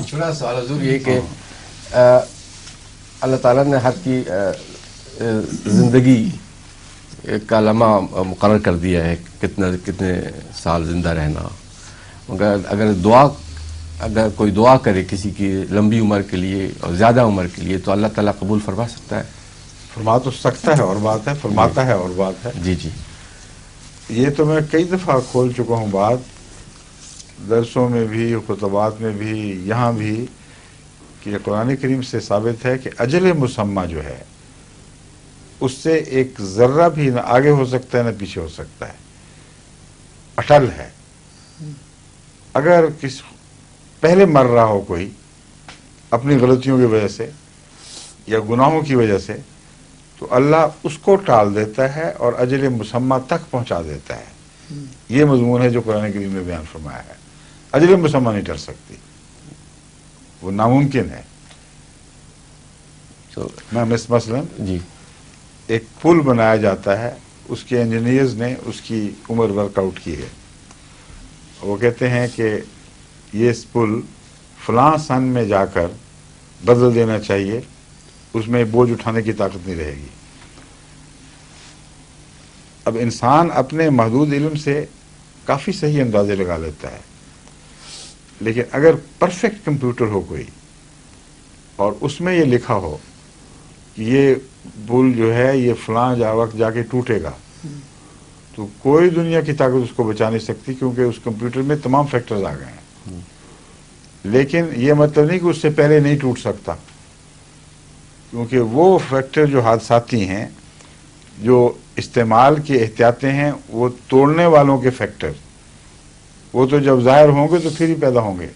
چھوٹا سوال حضور یہ کہ اللہ تعالیٰ نے ہر کی زندگی کا لمحہ مقرر کر دیا ہے کتنے سال زندہ رہنا. اگر کوئی دعا کرے کسی کی لمبی عمر کے لیے اور زیادہ عمر کے لیے تو اللہ تعالیٰ قبول فرما سکتا ہے؟ فرما تو سکتا ہے اور بات ہے، فرماتا ہے اور بات ہے. جی جی، یہ تو میں کئی دفعہ کھول چکا ہوں بات، درسوں میں بھی، خطبات میں بھی، یہاں بھی، کہ قرآن کریم سے ثابت ہے کہ اجل مسمى جو ہے اس سے ایک ذرہ بھی نہ آگے ہو سکتا ہے نہ پیچھے ہو سکتا ہے، اٹل ہے. اگر پہلے مر رہا ہو کوئی اپنی غلطیوں کی وجہ سے یا گناہوں کی وجہ سے، تو اللہ اس کو ٹال دیتا ہے اور اجل مسمى تک پہنچا دیتا ہے. یہ مضمون ہے جو قرآن کریم نے بیان فرمایا ہے. اجل مسمى نہیں ٹل سکتی، وہ ناممکن ہے. میں مثلا جی، ایک پل بنایا جاتا ہے، اس کے انجینئرز نے اس کی عمر ورک آؤٹ کی ہے. وہ کہتے ہیں کہ یہ پل فلاں سن میں جا کر بدل دینا چاہیے، اس میں بوجھ اٹھانے کی طاقت نہیں رہے گی. اب انسان اپنے محدود علم سے کافی صحیح اندازے لگا لیتا ہے، لیکن اگر پرفیکٹ کمپیوٹر ہو کوئی اور اس میں یہ لکھا ہو کہ یہ پل جو ہے یہ فلاں وقت جا کے ٹوٹے گا، تو کوئی دنیا کی طاقت اس کو بچا نہیں سکتی، کیونکہ اس کمپیوٹر میں تمام فیکٹرز آ گئے ہیں. لیکن یہ مطلب نہیں کہ اس سے پہلے نہیں ٹوٹ سکتا، کیونکہ وہ فیکٹر جو حادثاتی ہیں، جو استعمال کی احتیاطیں ہیں، وہ توڑنے والوں کے فیکٹر، وہ تو جب ظاہر ہوں گے تو پھر ہی پیدا ہوں گے.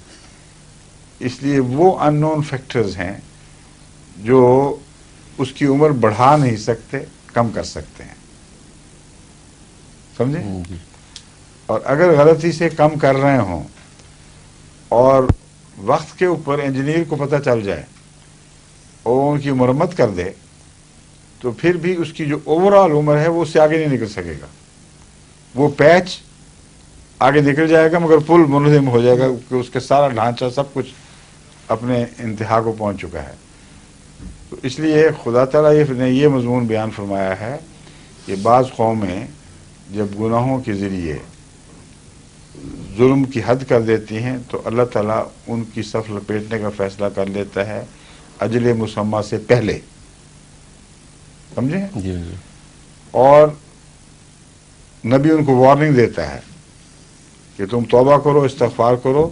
اس لیے وہ ان نون فیکٹرز ہیں جو اس کی عمر بڑھا نہیں سکتے، کم کر سکتے ہیں. سمجھے؟ اور اگر غلطی سے کم کر رہے ہوں اور وقت کے اوپر انجینئر کو پتہ چل جائے اور ان کی مرمت کر دے، تو پھر بھی اس کی جو اوور آل عمر ہے وہ اس سے آگے نہیں نکل سکے گا. وہ پیچ آگے نکل جائے گا مگر پل منہدم ہو جائے گا، کہ اس کا سارا ڈھانچہ سب کچھ اپنے انتہا کو پہنچ چکا ہے. تو اس لیے خدا تعالیٰ نے یہ مضمون بیان فرمایا ہے کہ بعض قومیں جب گناہوں کے ذریعے ظلم کی حد کر دیتی ہیں تو اللہ تعالیٰ ان کی صف لپیٹنے کا فیصلہ کر لیتا ہے اجل مسمى سے پہلے. سمجھے؟ جی. اور نبی ان کو وارننگ دیتا ہے کہ تم توبہ کرو، استغفار کرو،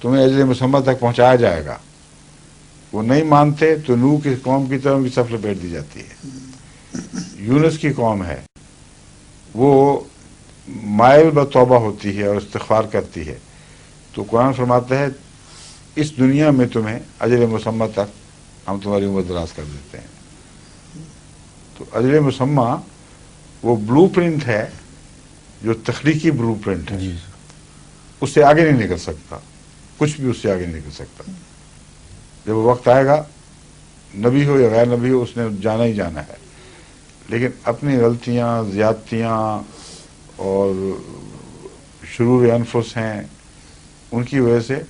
تمہیں اجل مسمى تک پہنچایا جائے گا. وہ نہیں مانتے تو نوح کی قوم کی طرح ان کی صف لپیٹ دی جاتی ہے. یونس کی قوم ہے، وہ مائل بتوبہ ہوتی ہے اور استغفار کرتی ہے، تو قرآن فرماتا ہے اس دنیا میں تمہیں اجل مسمى تک ہم تمہاری عمر دراز کر دیتے ہیں. تو اجل مسمى وہ بلو پرنٹ ہے جو تخلیقی بلو پرنٹ ہے، اس سے آگے نہیں نکل سکتا، کچھ بھی اس سے آگے نہیں نکل سکتا. جب وہ وقت آئے گا، نبی ہو یا غیر نبی ہو، اس نے جانا ہی جانا ہے. لیکن اپنی غلطیاں، زیادتیاں اور شرور انفس ہیں، ان کی وجہ سے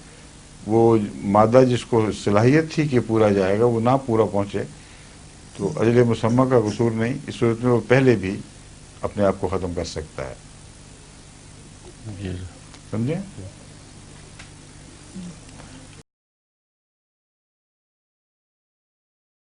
وہ مادہ جس کو صلاحیت تھی کہ پورا جائے گا وہ نہ پورا پہنچے، تو اجل مسمى کا قصور نہیں. اس صورت میں وہ پہلے بھی اپنے آپ کو ختم کر سکتا ہے. سمجھے؟